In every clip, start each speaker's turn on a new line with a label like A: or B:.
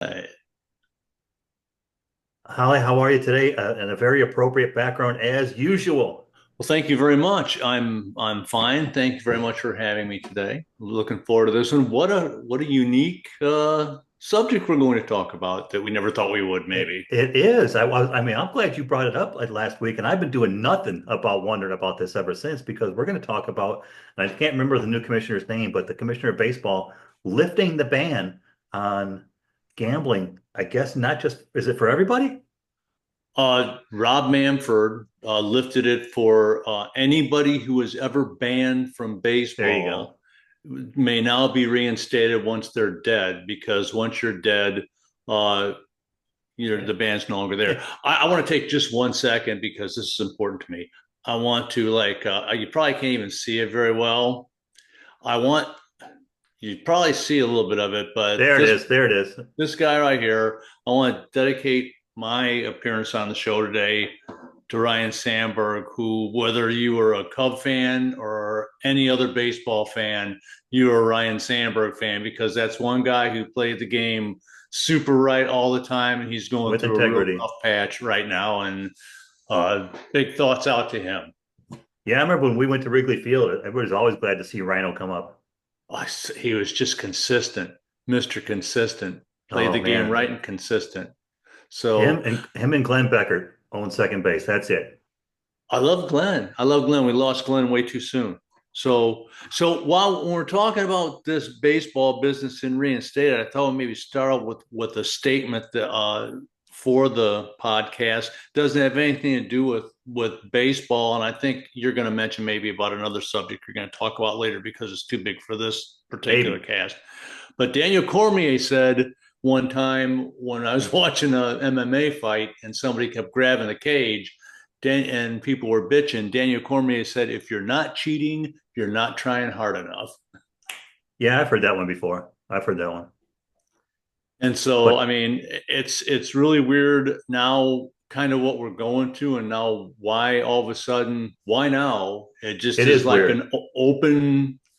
A: Uh,
B: Holly, how are you today? And a very appropriate background as usual.
A: well, thank you very much. I'm fine. Thank you very much for having me today. Looking forward to this one. What a unique subject we're going to talk about that we never thought we would.
B: It,
A: Maybe.
B: it is. I mean, I'm glad you brought it up like last week, and I've been doing nothing about wondering about this ever since because we're going to talk about, and I can't remember the new commissioner's name, but the commissioner of baseball lifting the ban on gambling. I guess not just, is it for everybody?
A: Rob Manford lifted it for anybody who was ever banned from
B: There you go.
A: baseball may now be reinstated once they're dead because once you're dead, uh, the band's no longer there. I want to take just 1 second because this is important to me. I want to you probably can't even see it very well. I want you probably see a little bit of it, but
B: There it
A: this
B: is. There it is.
A: this guy right here, I want to dedicate my appearance on the show today to Ryan Sandberg, who, whether you were a Cub fan or any other baseball fan, you are a Ryan Sandberg fan because that's one guy who played the game super right all the time, and he's going
B: With
A: through a real
B: integrity.
A: rough patch right now. And big thoughts out to him.
B: Yeah, I remember when we went to Wrigley Field, everybody's always glad to see Rhino come up.
A: He was just consistent, Mr. Consistent, played
B: Oh
A: the game
B: man.
A: right and consistent.
B: Him
A: So
B: and him and Glenn Becker own second base. That's it.
A: I love Glenn. I love Glenn. We lost Glenn way too soon. So while we're talking about this baseball business and reinstated, I thought maybe start out with a statement that for the podcast doesn't have anything to do with baseball, and I think you're going to mention maybe about another subject you're going to talk about later because it's too big for this particular
B: Maybe.
A: cast. But Daniel Cormier said one time when I was watching a MMA fight and somebody kept grabbing the cage and people were bitching. Daniel Cormier said, if you're not cheating, you're not trying hard enough.
B: Yeah, I've heard that one before. I've heard that one.
A: And so, I
B: But
A: mean, it's really weird now, kind of what we're going to, and now why all of a sudden, why now? It just
B: it
A: is
B: is
A: like
B: weird.
A: an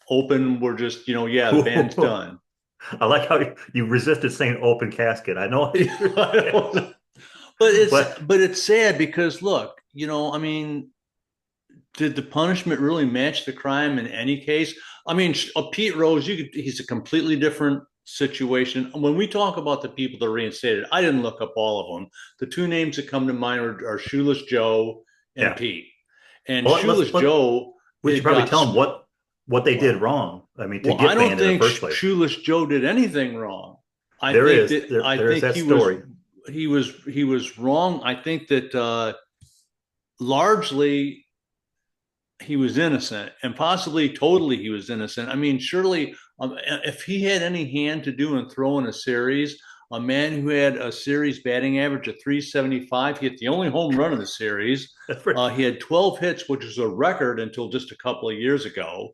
A: open. We're just, yeah, the band's done.
B: I like how you resisted saying open casket. I know,
A: I don't know. But it's
B: but
A: but it's sad because look, I mean, did the punishment really match the crime in any case? I mean, Pete Rose, he's a completely different situation. When we talk about the people that are reinstated, I didn't look up all of them. The two names that come to mind are Shoeless Joe and
B: yeah.
A: Pete. And
B: Well,
A: Shoeless Joe,
B: we should
A: it
B: probably
A: got
B: tell them what they did
A: well.
B: wrong. I mean, to
A: Well, I
B: get
A: don't
B: banned in the
A: think
B: first place.
A: Shoeless Joe did anything wrong. I
B: There
A: think
B: is
A: that
B: there
A: I
B: there is
A: think
B: that story.
A: he was wrong. I think that largely he was innocent and possibly totally he was innocent. I mean, surely if he had any hand to do in throwing a series, a man who had a series batting average of 375, he hit the only home run of the series.
B: That's pretty,
A: He had 12 hits, which was a record until just a couple of years ago.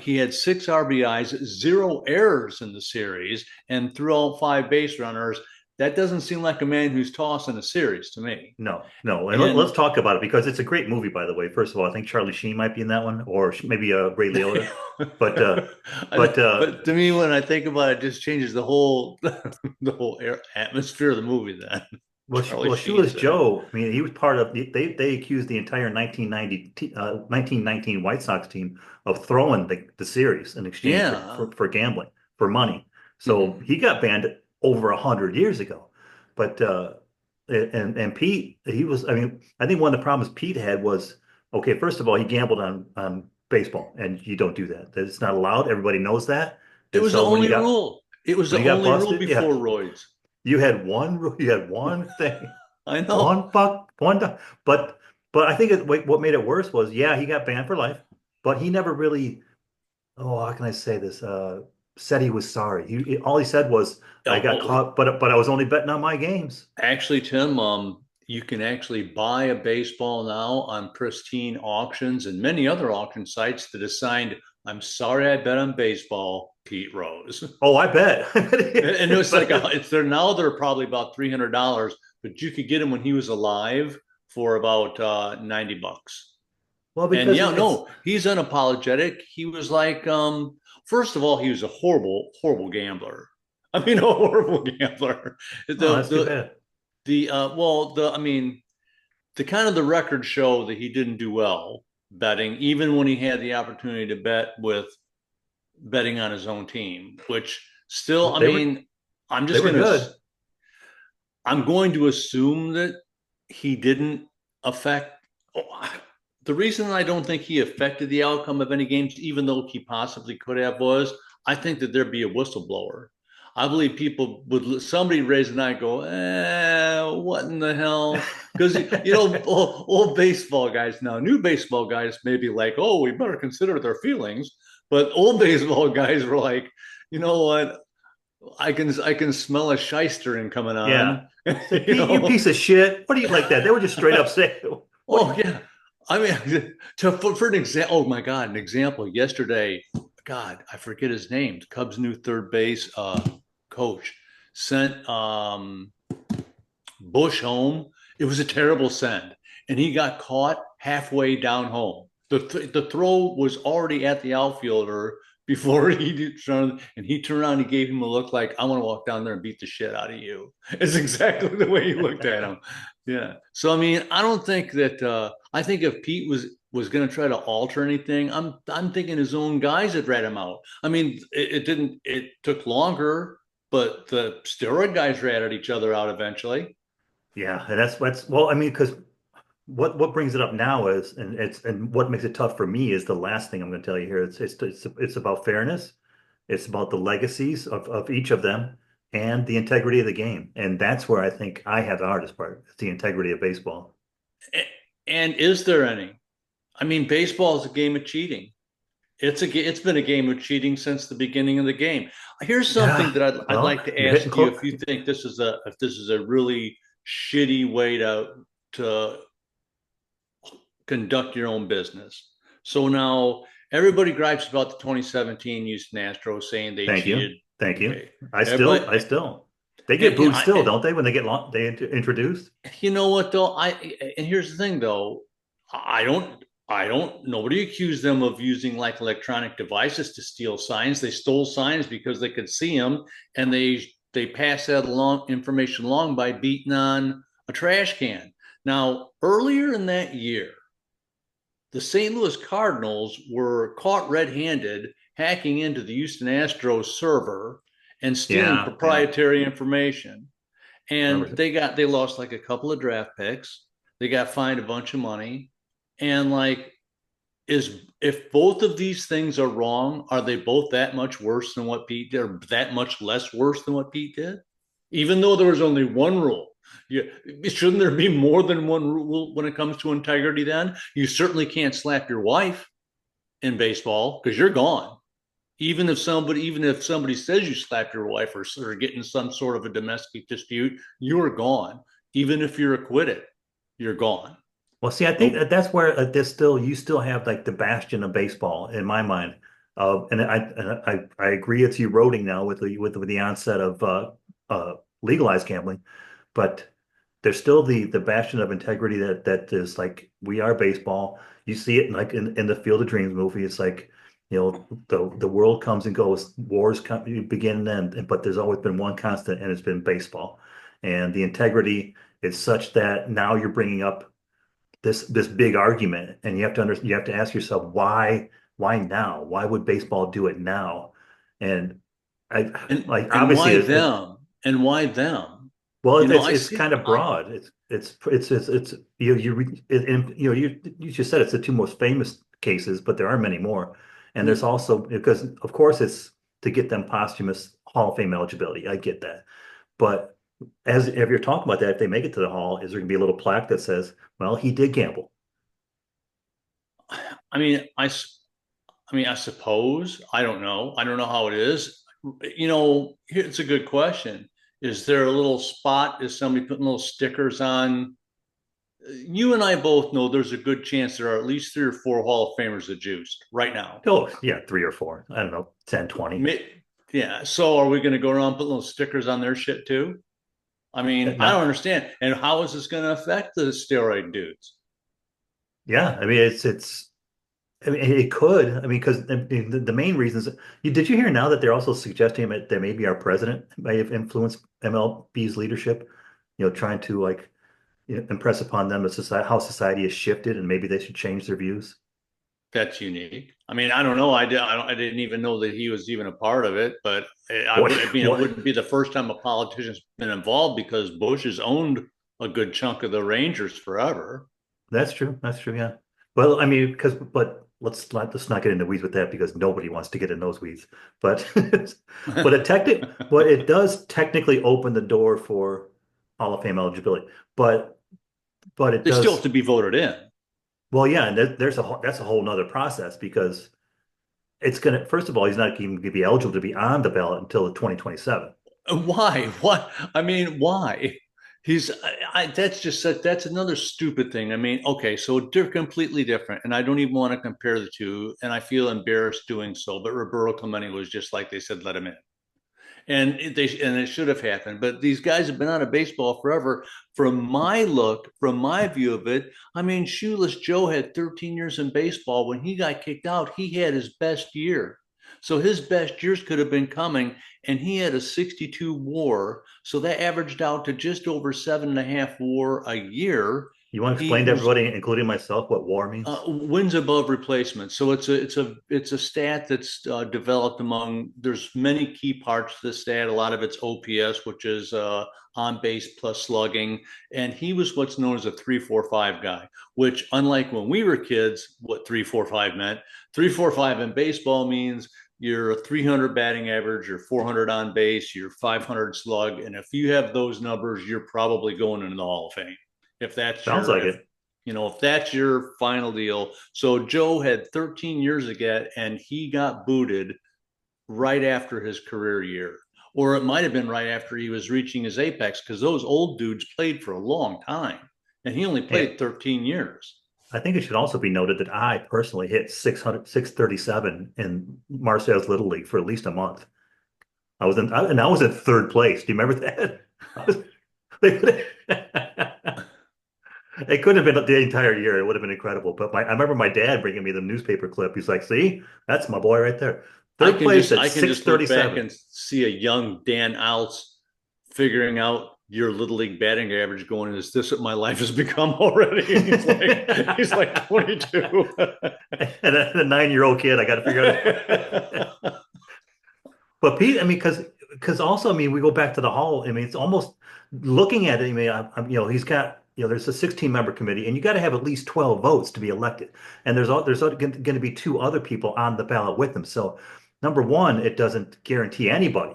A: He had 6 RBIs, 0 errors in the series, and threw out 5 base runners. That doesn't seem like a man who's tossing a series to me.
B: no, no. And let's
A: And
B: talk about it because it's a great movie, by the way. First of all, I think Charlie Sheen might be in that one, or maybe Ray Liotta. But but
A: but to me, when I think about it, it just changes the whole the whole atmosphere of the movie. Then Charlie
B: Shoeless
A: Sheen's in it.
B: Joe. I mean, he was part of they accused the entire 1919 White Sox team of throwing the series in exchange
A: Yeah.
B: for gambling for money. So
A: Mm-hmm.
B: he got banned over 100 years ago. But and Pete, he was. I mean, I think one of the problems Pete had was okay. First of all, he gambled on baseball, and you don't do that. It's not allowed. Everybody knows that.
A: It
B: And
A: was the
B: so
A: only rule. It was
B: when
A: the
B: he got
A: only rule
B: busted, yeah,
A: before Royds.
B: you had one thing.
A: I know.
B: One buck, one dollar. But I think what made it worse was, yeah, he got banned for life, but he never really, oh, how can I say this? Said he was sorry. All he said was, I got
A: Oh,
B: caught, but I was only betting on my games.
A: actually, Tim, you can actually buy a baseball now on pristine auctions and many other auction sites that is signed, I'm sorry I bet on baseball, Pete Rose.
B: Oh, I bet.
A: And it was like
B: But
A: they're probably about $300, but you could get him when he was alive for about $90.
B: well,
A: And
B: because
A: yeah,
B: it's
A: no, he's unapologetic. He was like, first of all, he was a horrible, horrible gambler. I mean, a horrible gambler.
B: Oh, that's too
A: The
B: bad.
A: well, I mean, the kind of the records show that he didn't do well betting, even when he had the opportunity to bet with betting on his own team, which still, I
B: They were
A: mean, I'm
B: they
A: just
B: were
A: gonna,
B: good.
A: I'm going to assume that he didn't affect. The reason I don't think he affected the outcome of any games, even though he possibly could have, was I think that there'd be a whistleblower. I believe people would somebody raise an eye and go, what in the hell? Because old baseball guys now, new baseball guys may be like, oh, we better consider their feelings. But old baseball guys were like, you know what? I can smell a shystering coming
B: Yeah.
A: on.
B: It's like, Pete, you piece of shit. What do you like that? They were just straight up saying, what do
A: Oh
B: you,
A: yeah, I mean, for an example, oh my God, an example. Yesterday, God, I forget his name. Cubs' new third base coach sent Bush home. It was a terrible send, and he got caught halfway down home. The throw was already at the outfielder before he turned, and he turned around and gave him a look like, I want to walk down there and beat the shit out of you. It's exactly the way he looked at him. Yeah. So I mean, I don't think that I think if Pete was going to try to alter anything, I'm thinking his own guys had rat him out. I mean, it didn't. It took longer, but the steroid guys ratted each other out eventually.
B: yeah, and that's well, I mean, because what brings it up now is, and what makes it tough for me is the last thing I'm going to tell you here. It's about fairness. It's about the legacies of each of them and the integrity of the game. And that's where I think I have the hardest part. It's the integrity of baseball.
A: And is there any? I mean, baseball is a game of cheating. It's been a game of cheating since the beginning of the game. Here's something
B: Yeah.
A: that I'd
B: Well,
A: like to
B: you're hitting
A: ask you
B: close.
A: if you think this is a if this is a really shitty way to conduct your own business. So now everybody gripes about the 2017 Houston Astros saying they
B: Thank you.
A: cheated.
B: Thank you.
A: Okay,
B: I
A: everybody,
B: still, they get
A: and
B: booed still,
A: I,
B: don't they, when they get introduced?
A: you know what though? And here's the thing though, I don't nobody accused them of using like electronic devices to steal signs. They stole signs because they could see them, and they passed that along information along by beating on a trash can. Now, earlier in that year, the St. Louis Cardinals were caught red-handed hacking into the Houston Astros server and stealing
B: Yeah, yeah.
A: proprietary information. And
B: Remember?
A: they lost like a couple of draft picks. They got fined a bunch of money. And like, is if both of these things are wrong, are they both that much worse than what Pete did, or that much less worse than what Pete did? Even though there was only one rule. Yeah, shouldn't there be more than one rule when it comes to integrity? Then you certainly can't slap your wife in baseball because you're gone. Even if somebody says you slapped your wife or get in some sort of a domestic dispute, you're gone. Even if you're acquitted, you're gone.
B: Well, see, I think
A: No,
B: that's where you still have like the bastion of baseball in my mind. And I agree it's eroding now with the onset of legalized gambling, but there's still the bastion of integrity that is like we are baseball. You see it like in the Field of Dreams movie. It's like, the world comes and goes, wars begin and end, but there's always been one constant, and it's been baseball. And the integrity is such that now you're bringing up this big argument, and you have to ask yourself why now? Why would baseball do it now? And I like
A: and
B: obviously
A: why them? And why them?
B: well,
A: You know, I
B: it's
A: see.
B: kind of broad. It's you just said it's the two most famous cases, but there are many more. And there's also, because of course it's to get them posthumous Hall of Fame eligibility. I get that. But as if you're talking about that, if they make it to the Hall, is there going to be a little plaque that says, well, he did gamble?
A: I mean, I suppose I don't know. I don't know how it is. It's a good question. Is there a little spot? Is somebody putting little stickers on? You and I both know there's a good chance there are at least 3 or 4 Hall of Famers that juiced right now.
B: Oh, yeah, three or four. I don't know, 10, 20.
A: Yeah. So are we going to go around putting little stickers on their shit too? I mean, I don't
B: Not,
A: understand. And how is this going to affect the steroid dudes?
B: yeah, I mean, I mean, it could. I mean, because the main reasons. Did you hear now that they're also suggesting that maybe our president may have influenced MLB's leadership? Trying to like impress upon them that society, how society has shifted, and maybe they should change their views.
A: That's unique. I mean, I don't know. I didn't even know that he was even a part of it. But
B: What?
A: I mean, it
B: What?
A: wouldn't be the first time a politician's been involved because Bush has owned a good chunk of the Rangers forever.
B: That's true. That's true. Yeah. Well, I mean, but let's not get into weeds with that because nobody wants to get in those weeds. But but it does technically open the door for Hall of Fame eligibility. But it
A: They still have
B: does.
A: to be voted in.
B: Well, yeah, and that's a whole nother process because it's gonna. First of all, he's not even gonna be eligible to be on the ballot until the 2027.
A: Why? What? I mean, why? That's just that's another stupid thing. I mean, okay, so they're completely different, and I don't even want to compare the two, and I feel embarrassed doing so. But Roberto Clemente was just like they said, let him in. And it should have happened. But these guys have been out of baseball forever. From my view of it, I mean, Shoeless Joe had 13 years in baseball. When he got kicked out, he had his best year. So his best years could have been coming, and he had a 62 WAR. So that averaged out to just over 7.5 WAR a year.
B: You want to
A: He
B: explain to
A: was
B: everybody, including myself, what war means?
A: wins above replacement. So it's a stat that's developed among. There's many key parts to the stat. A lot of it's OPS, which is on base plus slugging, and he was what's known as a 3-4-5 guy. Which, unlike when we were kids, what 3-4-5 meant. 3-4-5 in baseball means you're a 300 batting average, you're 400 on base, you're 500 slug, and if you have those numbers, you're probably going into the Hall of Fame. If that's
B: Sounds
A: your
B: like
A: if
B: it.
A: if that's your final deal. So Joe had 13 years ago and he got booted right after his career year. Or it might have been right after he was reaching his apex because those old dudes played for a long time and he only
B: Hey,
A: played 13 years.
B: I think it should also be noted that I personally hit 637 in Marseille's Little League for at least a month. And I was in third place. Do you remember that? they could it could have been the entire year. It would have been incredible. But I remember my dad bringing me the newspaper clip. He's like, "See, that's my boy right there. Third place at
A: I can just look back
B: 637."
A: and see a young Dan Alts figuring out your little league batting average going, is this what my life has become already? And he's like 22.
B: And a 9-year-old kid, I got to figure out. But Pete, I mean, because also, I mean, we go back to the hall. I mean, it's almost looking at it. I mean, he's got, there's a 16-member committee, and you got to have at least 12 votes to be elected. And there's going to be two other people on the ballot with him. So, number one, it doesn't guarantee anybody,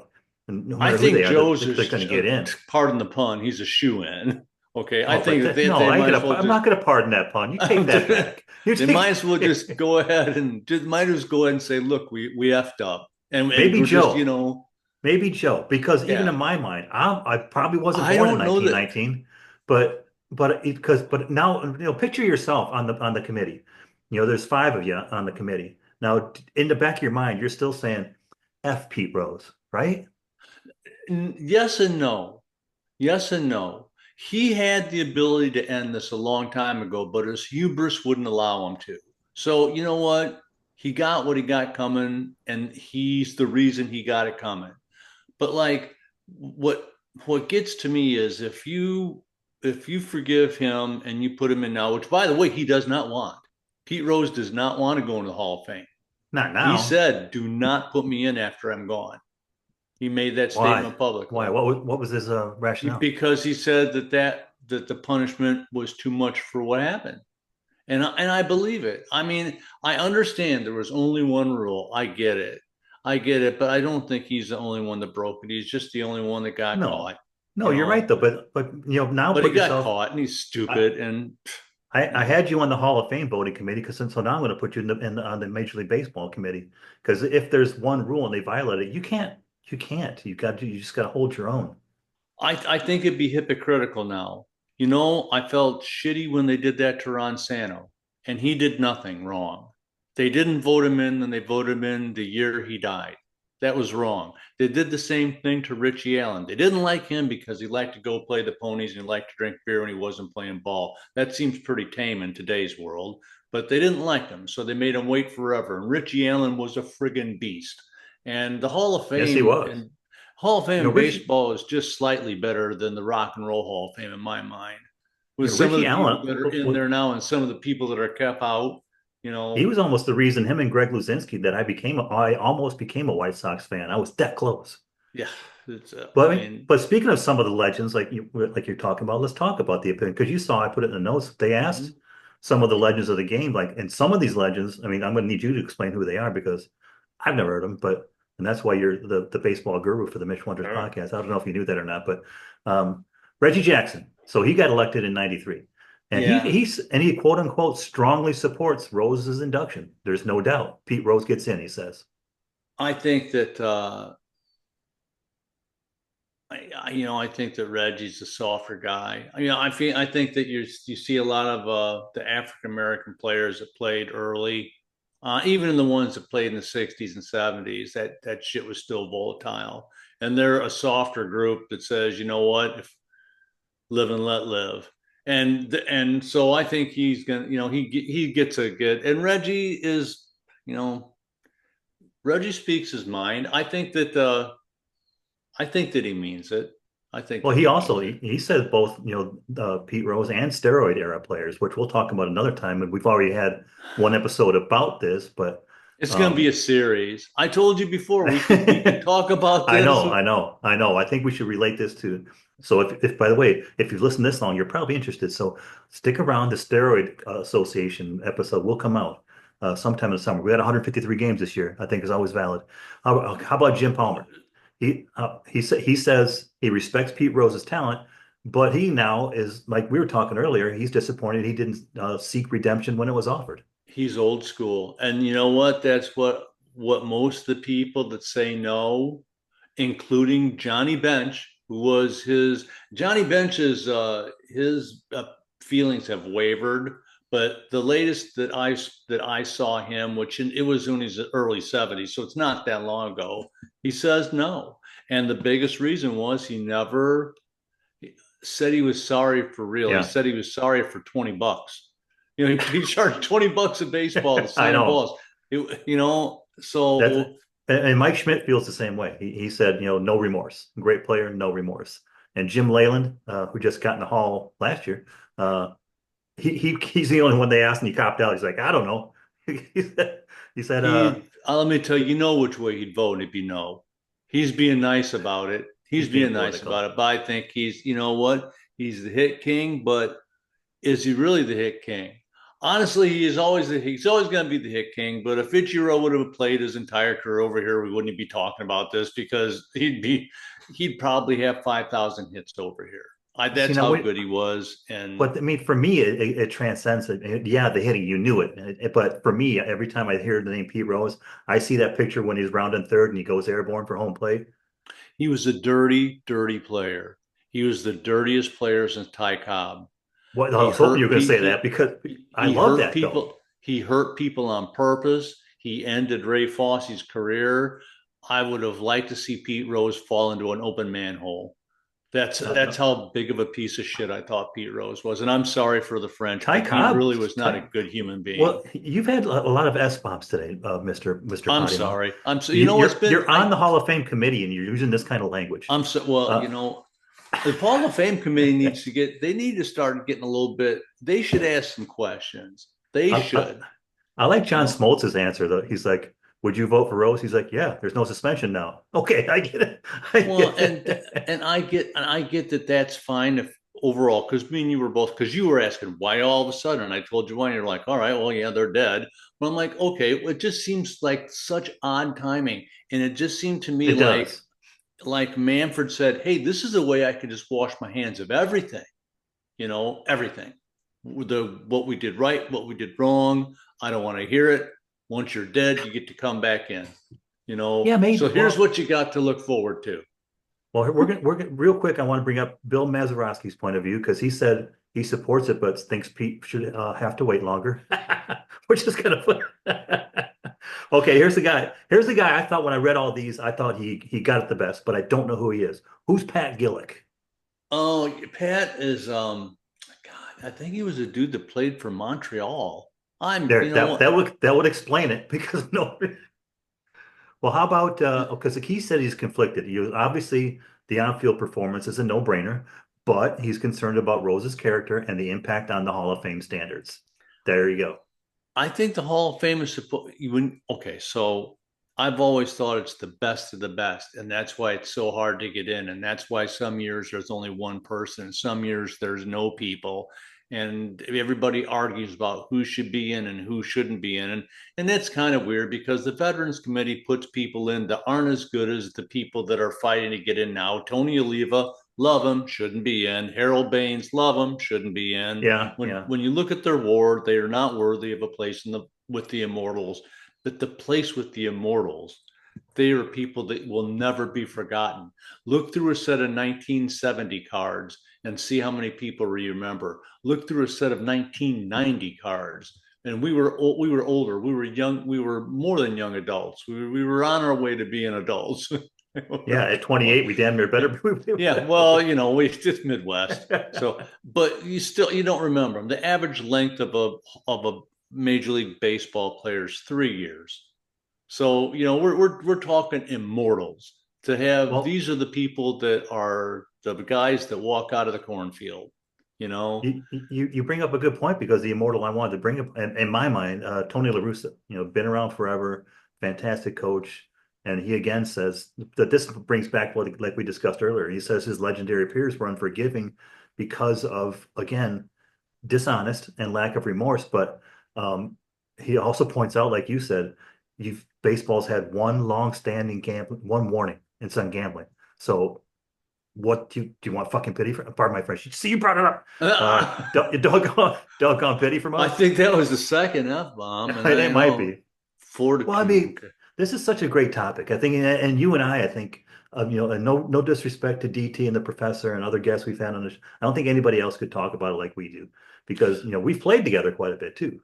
B: and no
A: I
B: matter who
A: think
B: they are,
A: Joe's
B: they're going to get in.
A: pardon the pun, he's a shoe in. Okay, I
B: Oh, but
A: think that
B: no,
A: they
B: I ain't
A: might
B: gonna.
A: as well
B: I'm
A: just
B: not gonna pardon that pun. You take that back. You
A: they might
B: take
A: as well just go ahead and just might as well go ahead and say, look, we effed up, and
B: maybe
A: we're just
B: Joe. Maybe Joe, because even
A: yeah.
B: in my mind, I probably wasn't
A: I
B: born in
A: don't know that
B: 1919, but now picture yourself on the committee. There's five of you on the committee. Now, in the back of your mind, you're still saying F Pete Rose, right?
A: yes and no. Yes and no. He had the ability to end this a long time ago, but his hubris wouldn't allow him to. So, you know what? He got what he got coming, and he's the reason he got it coming. But like what gets to me is if you forgive him and you put him in now, which by the way, he does not want. Pete Rose does not want to go into the Hall of Fame.
B: Not
A: He
B: now.
A: said, do not put me in after I'm gone. He made that
B: Why?
A: statement
B: Why?
A: publicly
B: What was his rationale?
A: because he said that the punishment was too much for what happened. And I believe it. I mean, I understand there was only one rule. I get it. I get it, but I don't think he's the only one that broke it. He's just the only one that got
B: No,
A: caught,
B: no,
A: you
B: you're right
A: know.
B: though. But now
A: But he
B: put
A: got
B: yourself.
A: caught and he's
B: I,
A: stupid and
B: I had you on the Hall of Fame voting committee because so now I'm going to put you on the Major League Baseball committee because if there's one rule and they violate it, you can't. You just got to hold your own.
A: I think it'd be hypocritical now. You know, I felt shitty when they did that to Ron Santo, and he did nothing wrong. They didn't vote him in, and they voted him in the year he died. That was wrong. They did the same thing to Richie Allen. They didn't like him because he liked to go play the ponies and he liked to drink beer when he wasn't playing ball. That seems pretty tame in today's world. but they didn't like him, so they made him wait forever. And Richie Allen was a friggin' beast. And the
B: Yes, he was.
A: Hall of Fame in
B: Richie,
A: baseball is just slightly better than the Rock and Roll Hall of Fame in my mind. With some of
B: Richie
A: the people
B: Allen,
A: that are in there now and some of the people that are kept out,
B: he was almost the reason him and Greg Luzinski that I almost became a White Sox fan. I was that close.
A: yeah, it's
B: But
A: I
B: I mean,
A: mean,
B: but speaking of some of the legends, like you're talking about, let's talk about the opinion because you saw I put it in the notes. They asked
A: mhm.
B: some of the legends of the game, like, and some of these legends. I mean, I'm going to need you to explain who they are because I've never heard them. But and that's why you're the baseball guru for the Mitch Wonders podcast. I don't know if you knew that or not, but um, Reggie Jackson. So he got elected in '93, and
A: Yeah,
B: he quote unquote strongly supports Rose's induction. There's no doubt. Pete Rose gets in. He says.
A: I think that I think that Reggie's a softer guy. I think that you see a lot of the African American players that played early, even the ones that played in the '60s and '70s. That shit was still volatile, and they're a softer group that says, you know what, if live and let live. And so I think he's gonna, he gets a good. And Reggie is, you know, Reggie speaks his mind. I think that he means it. I think
B: Well,
A: that
B: he
A: he
B: also
A: means it.
B: he said both, Pete Rose and steroid era players, which we'll talk about another time. And we've already had one episode about this, but
A: It's going to be
B: um,
A: a series. I told you before we could talk about
B: I
A: this.
B: know, I know, I know. I think we should relate this to. So if by the way, if you've listened this long, you're probably interested. So stick around. The Steroid Association episode will come out sometime in the summer. We had 153 games this year. I think is always valid. How about Jim Palmer? He says he respects Pete Rose's talent, but he now is like we were talking earlier. He's disappointed he didn't seek redemption when it was offered.
A: He's old school, and you know what? That's what most of the people that say no, including Johnny Bench, who was his Johnny Bench's his feelings have wavered. But the latest that I saw him, which it was in his early '70s, so it's not that long ago. He says no, and the biggest reason was he never said he was sorry for real. He
B: Yeah,
A: said he was sorry for $20. He charged $20 a baseball to
B: I
A: sign
B: know.
A: balls.
B: That's
A: So
B: and Mike Schmidt feels the same way. He said, no remorse. Great player, no remorse. And Jim Leyland, who just got in the Hall last year, he's the only one they asked, and he copped out. He's like, I don't know. He said,
A: let me tell you, you know which way he'd vote if you know. He's being nice about it. He's
B: he's being
A: being nice
B: political.
A: about it. But I think you know what? He's the hit king, but is he really the hit king? Honestly, he's always going to be the hit king. But if Ichiro would have played his entire career over here, we wouldn't be talking about this because he'd probably have 5,000 hits over here.
B: See
A: That's
B: now,
A: how
B: wait,
A: good he was. And
B: but I mean, for me, it transcends it. Yeah, the hitting, you knew it. But for me, every time I hear the name Pete Rose, I see that picture when he's rounding third and he goes airborne for home plate.
A: he was a dirty, dirty player. He was the dirtiest player since Ty Cobb.
B: What I
A: He
B: was hoping you were
A: hurt
B: going to
A: pe-
B: say that because I
A: he
B: love
A: hurt
B: that though.
A: people. He hurt people on purpose. He ended Ray Fosse's career. I would have liked to see Pete Rose fall into an open manhole. That's
B: No.
A: how big of a piece of shit I thought Pete Rose was. And I'm sorry for the French,
B: Ty
A: but he
B: Cobb,
A: really was not a good human being.
B: well, you've had a lot of S bombs today, Mister
A: I'm
B: Potty Mouth.
A: sorry. I'm so you know what's been
B: You're on the Hall of Fame committee and you're using this kind of language.
A: I'm so well,
B: Uh,
A: the Hall of Fame committee they need to start getting a little bit, they should ask some questions. They
B: I, I,
A: should,
B: I like
A: you
B: John
A: know.
B: Smoltz's answer though. He's like, "Would you vote for Rose?" He's like, "Yeah, there's no suspension now." Okay, I get it. I
A: Well,
B: get it.
A: and I get that that's fine if overall, because me and you were both, because you were asking why all of a sudden, and I told you why, and you're like, all right, well, yeah, they're dead. But I'm like, okay, it just seems like such odd timing, and it just seemed to me
B: It does.
A: like Manfred said, hey, this is a way I can just wash my hands of everything, everything, what we did right, what we did wrong. I don't want to hear it. Once you're dead, you get to come back in.
B: Yeah, maybe.
A: So here's what you got to look forward to.
B: Well, we're gonna real quick. I want to bring up Bill Mazeroski's point of view because he said he supports it, but thinks Pete should have to wait longer, which is kind of fun. Okay, here's the guy. Here's the guy. I thought when I read all these, I thought he got it the best, but I don't know who he is. Who's Pat Gillick?
A: Oh, Pat is God, I think he was a dude that played for Montreal. I'm,
B: There,
A: you know what?
B: that would explain it because no. Well, how about because he said he's conflicted. Obviously the on-field performance is a no-brainer, but he's concerned about Rose's character and the impact on the Hall of Fame standards. There you go.
A: I think the Hall of Fame is supposed when okay, so I've always thought it's the best of the best, and that's why it's so hard to get in, and that's why some years there's only one person, some years there's no people, and everybody argues about who should be in and who shouldn't be in, and that's kind of weird because the Veterans Committee puts people in that aren't as good as the people that are fighting to get in now. Tony Oliva, love him, shouldn't be in. Harold Baines, love him, shouldn't be in.
B: Yeah,
A: when
B: yeah.
A: when you look at their war, they are not worthy of a place in the with the immortals. But the place with the immortals, they are people that will never be forgotten. Look through a set of 1970 cards and see how many people you remember. Look through a set of 1990 cards, and we were older. We were young. We were more than young adults. We were on our way to being adults.
B: Yeah, at 28, we damn near better.
A: Yeah, well, we it's Midwest. So, but you don't remember them. The average length of a Major League Baseball player is 3 years. So, we're talking immortals. To have
B: Well,
A: these are the people that are the guys that walk out of the cornfield, you know.
B: you bring up a good point because the immortal I wanted to bring up in my mind, Tony La Russa, been around forever, fantastic coach. And he again says that this brings back what like we discussed earlier. He says his legendary peers were unforgiving because of, again, dishonest and lack of remorse. But he also points out, like you said, you've baseball's had one long-standing gambling, one warning, it's on gambling. So what do you want fucking pity for? Pardon my French. See, you brought it up. Doggone pity from
A: I
B: us.
A: think that was the second F bomb, and
B: It might be. Well, I
A: fortitude.
B: mean,
A: Okay.
B: this is such a great topic. I think, and you and I think, and no disrespect to DT and the professor and other guests we've had on this. I don't think anybody else could talk about it like we do because we've played together quite a bit too.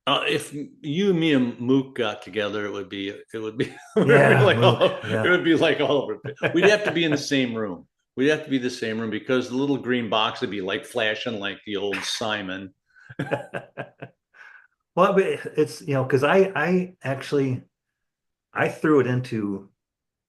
A: If you, me, and Mook got together, it would be
B: Yeah,
A: like
B: Mook.
A: it
B: Yeah.
A: would be like all over. We'd have to be in the same room. We'd have to be the same room because the little green box would be like flashing like the old Simon.
B: Well, but it's because I actually I threw it into.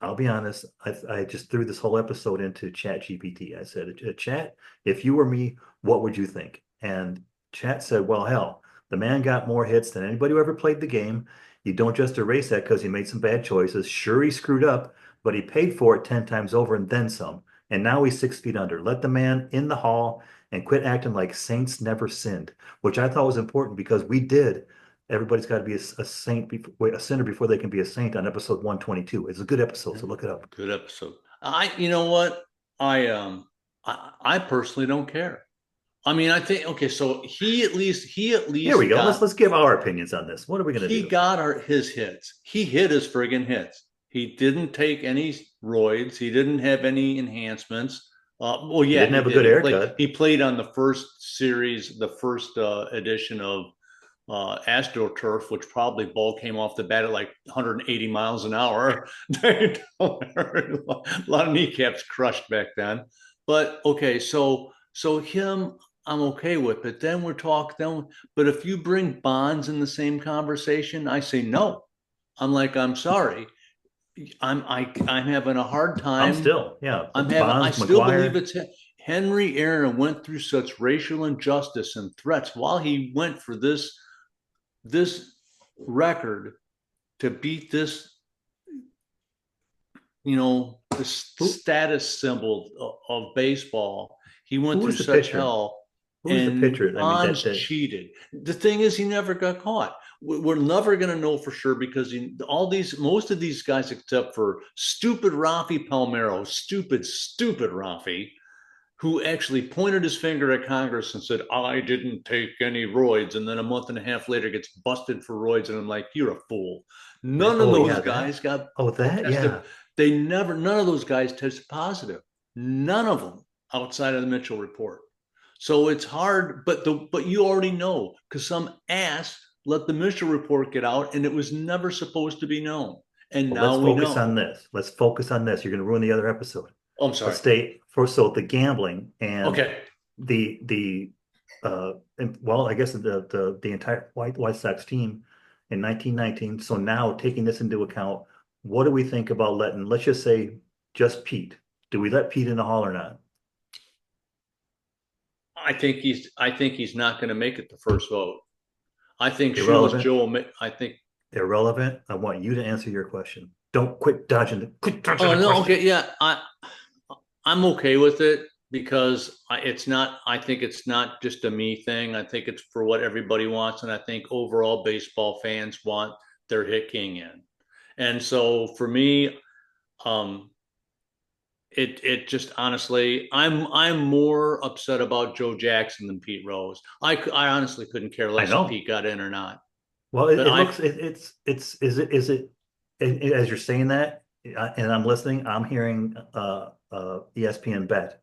B: I'll be honest. I just threw this whole episode into Chat GPT. I said, Chat, if you were me, what would you think? And Chat said, well, hell, the man got more hits than anybody who ever played the game. You don't just erase that because he made some bad choices. Sure, he screwed up, but he paid for it 10 times over and then some. And now he's 6 feet under. Let the man in the hall and quit acting like saints never sinned, which I thought was important because we did. Everybody's got to be a saint, a sinner before they can be a saint on episode 122. It's a good episode, so look it up.
A: Good episode. You know what? I personally don't care. I mean, I think okay. So he at least
B: Here we go. Let's
A: got
B: let's give our opinions on this. What are we gonna
A: he
B: do?
A: got his hits. He hit his friggin' hits. He didn't take any roids. He didn't have any enhancements. Well,
B: He
A: yeah,
B: didn't
A: he
B: have a
A: did.
B: good
A: He played.
B: haircut.
A: He played on the first series, the first edition of AstroTurf, which probably ball came off the bat at like 180 miles an hour. A lot of kneecaps crushed back then. But okay, so him, I'm okay with. But then we're talking. But if you bring Bonds in the same conversation, I say no. I'm sorry. I'm having a hard
B: I'm
A: time.
B: still, yeah.
A: I
B: Bonds,
A: still believe
B: McGuire.
A: it's Henry Aaron went through such racial injustice and threats while he went for this record to beat this, the
B: Who
A: status symbol of baseball. He
B: who
A: went through
B: was the
A: such
B: pitcher?
A: hell,
B: Who was the
A: and
B: pitcher? I mean,
A: Bonds cheated. The thing is, he never got caught. We're never going to know for sure because most of these guys, except for stupid Rafi Palmero, stupid Rafi, who actually pointed his finger at Congress and said, I didn't take any roids. And then a month and a half later gets busted for roids. And I'm like, you're a fool. None of
B: oh
A: those
B: yeah,
A: guys
B: that.
A: got
B: Oh, that,
A: tested.
B: yeah.
A: None of those guys tested positive. None of them outside of the Mitchell report. So it's hard, but you already know because some ass let the Mitchell report get out and it was never supposed to be known. And
B: Well, let's
A: now we
B: focus
A: know.
B: on this. Let's focus on this. You're going to ruin the other episode.
A: Oh, I'm
B: Let's
A: sorry.
B: stay for so the gambling and
A: Okay.
B: the well, I guess the entire White Sox team in 1919. So now taking this into account, what do we think about letting, let's just say, just Pete? Do we let Pete in the hall or not?
A: I think he's not going to make it the first vote. I think Shoeless
B: Irrelevant.
A: Joe. I think.
B: Irrelevant. I want you to answer your question. Don't quit dodging
A: Oh
B: the
A: no.
B: question.
A: Okay. Yeah. I'm okay with it because it's not. I think it's not just a me thing. I think it's for what everybody wants, and I think overall baseball fans want their hit king in. And so for me, um, it just honestly, I'm more upset about Joe Jackson than Pete Rose. I honestly couldn't care
B: I
A: less if
B: know.
A: Pete got in or not.
B: Well,
A: But
B: it
A: I
B: looks it's is it as you're saying that and I'm listening, I'm hearing ESPN bet.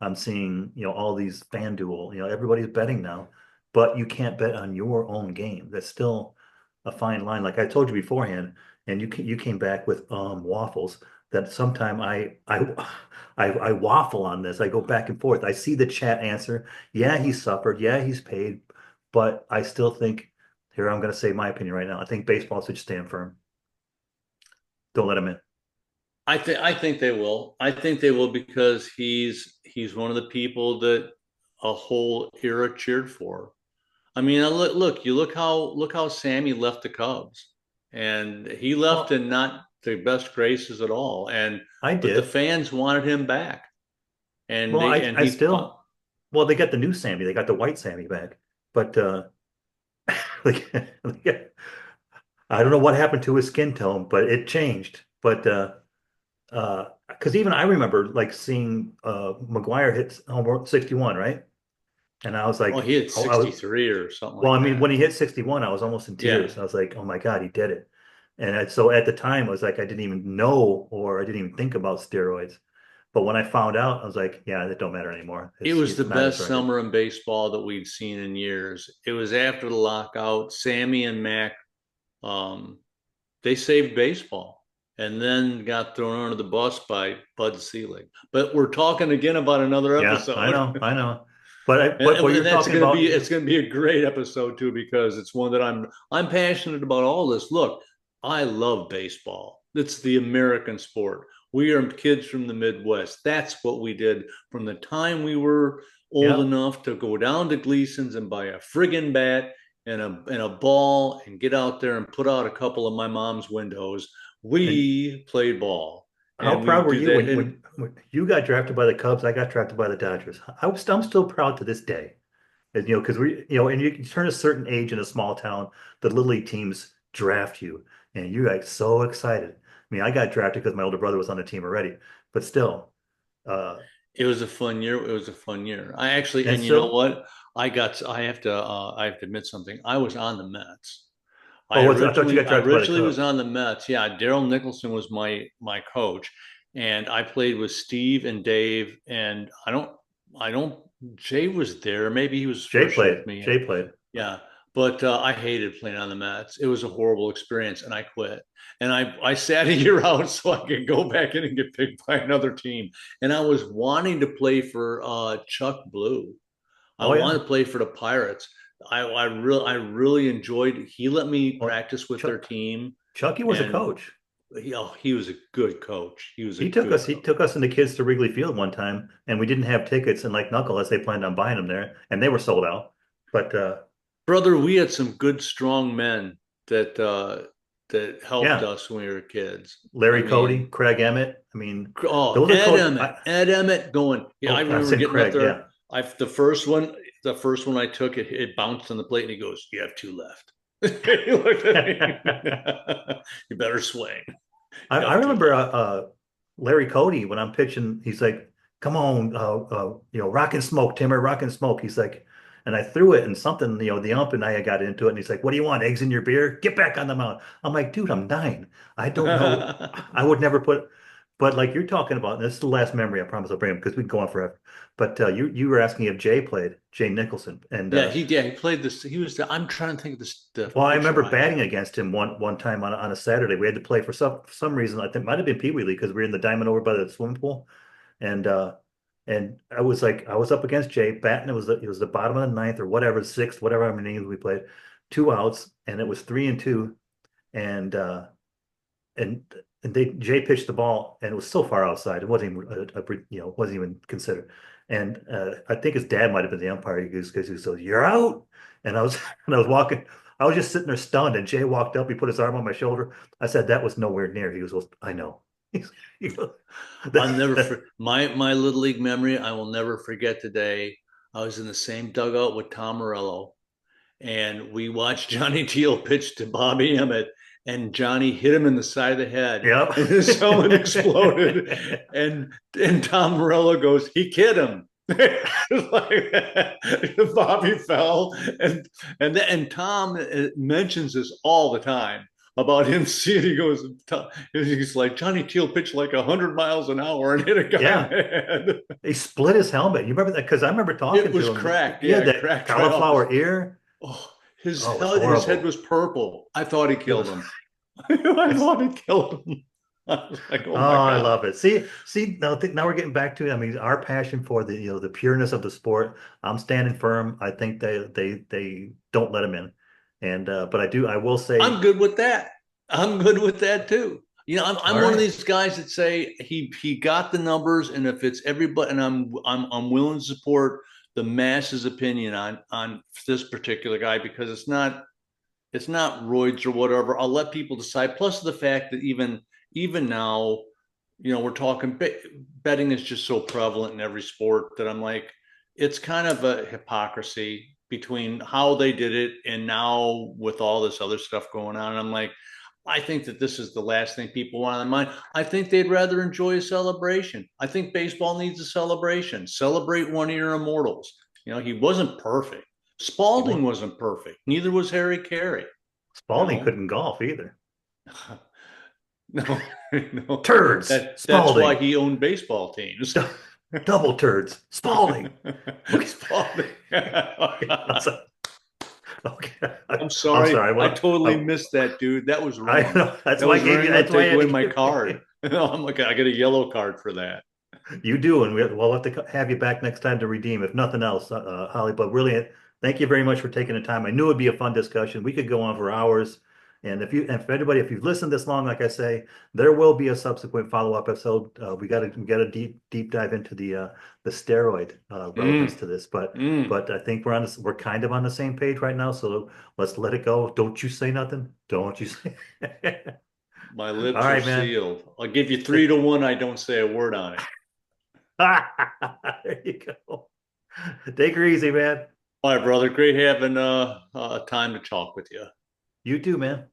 B: I'm seeing, all these FanDuel, everybody's betting now, but you can't bet on your own game. That's still a fine line. Like I told you beforehand, and you came back with waffles that sometime I waffle on this. I go back and forth. I see the chat answer. Yeah, he suffered. Yeah, he's paid, but I still think here I'm going to say my opinion right now. I think baseball should stand firm. Don't let him in.
A: I think they will. I think they will because he's one of the people that a whole era cheered for. I mean, you look how Sammy left the Cubs, and he left
B: Well,
A: in not the best graces at all. And
B: I
A: but the
B: did.
A: fans wanted him back, and
B: Well,
A: they
B: I
A: and
B: I
A: he
B: still well they got the new Sammy. They got the white Sammy back, but like, I don't know what happened to his skin tone, but it changed. But because even I remember like seeing McGuire hit home run 61, right? And I was
A: oh
B: like,
A: he had
B: I was
A: 63 or something
B: well, I
A: like
B: mean,
A: that.
B: when he hit 61, I was almost in
A: Yeah,
B: tears. I was like, oh my God, he did it. And so at the time, I was like, I didn't even know or I didn't even think about steroids. But when I found out, I was like, yeah, it don't matter anymore.
A: it
B: It's
A: was the
B: he's not as
A: best
B: rugged.
A: summer in baseball that we'd seen in years. It was after the lockout. Sammy and Mac, um, they saved baseball and then got thrown under the bus by Bud Selig. But we're talking again about another
B: Yeah, I
A: episode.
B: know, I know. But what
A: And
B: you're
A: that's
B: talking
A: going to
B: about,
A: be it's going to be a great episode too because it's one that I'm passionate about all this. Look, I love baseball. It's the American sport. We are kids from the Midwest. That's what we did from the time we were old
B: yeah,
A: enough to go down to Gleason's and buy a friggin' bat and a ball and get out there and put out a couple of my mom's windows.
B: and
A: We played ball
B: how
A: and we
B: proud
A: would
B: were
A: do
B: you
A: that.
B: when you got drafted by the Cubs? I got drafted by the Dodgers. I'm still proud to this day. And, because and you turn a certain age in a small town, the little league teams draft you, and you're like so excited. I mean, I got drafted because my older brother was on the team already, but still, uh,
A: It was a fun year. It was a fun year. I actually,
B: and
A: and you know
B: still,
A: what? I have to admit something. I was on the Mets.
B: I thought you got
A: I
B: drafted by the
A: originally was
B: Cubs.
A: on the Mets. Yeah, Daryl Nicholson was my coach, and I played with Steve and Dave. And I don't. Jay was there. Maybe he was
B: Jay
A: first
B: played.
A: shift me.
B: Jay played.
A: Yeah, but I hated playing on the Mets. It was a horrible experience, and I quit. And I sat a year out so I could go back in and get picked by another team. And I was wanting to play for Chuck Blue. I
B: Oh
A: wanted
B: yeah.
A: to play for the Pirates. I really enjoyed it. He let me
B: Well,
A: practice with their
B: Chuck,
A: team,
B: Chucky was a
A: and
B: coach.
A: he was a good coach. He was a
B: He
A: good
B: he
A: coach.
B: took us and the kids to Wrigley Field one time, and we didn't have tickets. And like Knuckleheads, they planned on buying them there, and they were sold out. But
A: Brother, we had some good, strong men that helped
B: yeah,
A: us when we were kids. I
B: Larry Cody,
A: mean,
B: Craig Emmett. I mean,
A: oh,
B: those are coach.
A: Ed Emmett going. Yeah, I
B: Oh, I
A: remember
B: said
A: getting up
B: Craig.
A: there.
B: Yeah.
A: The first one I took, it bounced on the plate, and he goes, "You have two left." He looked at me. You better swing. You
B: I
A: have two
B: remember
A: left.
B: Larry Cody when I'm pitching. He's like, "Come on, rock and smoke, Timmer, rock and smoke." He's like, and I threw it and something, the ump and I got into it, and he's like, "What do you want? Eggs in your beer? Get back on the mound." I'm like, "Dude, I'm 9. I don't know. I would never put." But like you're talking about, and this is the last memory. I promise I'll bring him because we can go on forever. But you were asking if Jay played Jay Nicholson, and
A: Yeah, he played this. He was. I'm trying to think of this the
B: well, I
A: pitcher
B: remember
A: I
B: batting
A: had.
B: against him one time on a Saturday. We had to play for some reason. I think it might have been Pee Wee League because we were in the diamond over by the swimming pool, and And I was up against Jay batting. It was the bottom of the ninth or whatever, sixth, whatever how many innings we played, 2 outs, and it was 3-2. And and Jay pitched the ball, and it was so far outside, it wasn't even wasn't even considered. And I think his dad might have been the umpire because he said, "You're out." And I was and I was walking, I was just sitting there stunned. And Jay walked up, he put his arm on my shoulder. I said, "That was nowhere near." He goes, "Well, I know." He goes,
A: My little league memory. I will never forget the day I was in the same dugout with Tom Morello, and we watched Johnny Teal pitch to Bobby Emmett, and Johnny hit him in the side of the head,
B: Yep.
A: and his helmet exploded. And Tom Morello goes, "He kid him." Like, Bobby fell, and Tom mentions this all the time about him seeing. He goes, he's like, Johnny Teal pitched like 100 miles an hour and hit a guy in
B: Yeah.
A: the head.
B: He split his helmet. You remember that? Because I remember
A: It
B: talking
A: was
B: to him.
A: cracked.
B: He had
A: Yeah,
B: that
A: cracked right off his.
B: cauliflower ear.
A: Oh,
B: Oh, it was
A: his head
B: horrible.
A: was purple. I thought he
B: It
A: killed
B: was.
A: him. I thought he killed him. I was like,
B: Oh,
A: oh my
B: I
A: God.
B: love it. See, now we're getting back to, I mean, our passion for the pureness of the sport. I'm standing firm. I think they don't let him in. And but I will
A: I'm
B: say,
A: good with that. I'm good with that too.
B: all
A: I'm one of
B: right,
A: these guys that say he got the numbers, and if it's everybody, and I'm willing to support the masses' opinion on this particular guy, because it's not roids or whatever. I'll let people decide. Plus the fact that even now, we're talking betting is just so prevalent in every sport that I'm like, it's kind of a hypocrisy between how they did it and now with all this other stuff going on. And I'm like, I think that this is the last thing people want on their mind. I think they'd rather enjoy a celebration. I think baseball needs a celebration. Celebrate one of your immortals. He wasn't perfect.
B: he
A: Spalding
B: won't.
A: wasn't perfect. Neither was Harry Carey. You
B: Spalding
A: know,
B: couldn't golf either.
A: no, no.
B: Turds,
A: That's why
B: Spalding,
A: he owned baseball teams.
B: D double turds, Spalding. Okay,
A: Spalding.
B: I'm sorry. Okay,
A: I'm
B: I'm
A: sorry.
B: sorry.
A: I
B: Well,
A: totally missed that, dude. That was
B: I
A: ruined.
B: know that's
A: That
B: why I
A: was
B: gave
A: ruined.
B: you.
A: I'm gonna
B: That's why I
A: take
B: had
A: away
B: to
A: my
B: give.
A: card. I'm like, I get a yellow card for that.
B: You do, and we'll have to have you back next time to redeem, if nothing else, Holly. But really, thank you very much for taking the time. I knew it'd be a fun discussion. We could go on for hours. And if anybody, if you've listened this long, like I say, there will be a subsequent follow-up episode. We got to deep dive into the steroid relevance
A: Mm,
B: to this. But
A: mm.
B: but I think we're kind of on the same page right now. So let's let it go. Don't you say nothing. Don't you say.
A: My
B: All
A: lips are
B: right, man.
A: sealed. I'll give you 3-1. I don't say a word on it.
B: There you go. Take her easy, man.
A: All right, brother. Great having time to talk with you.
B: You too, man.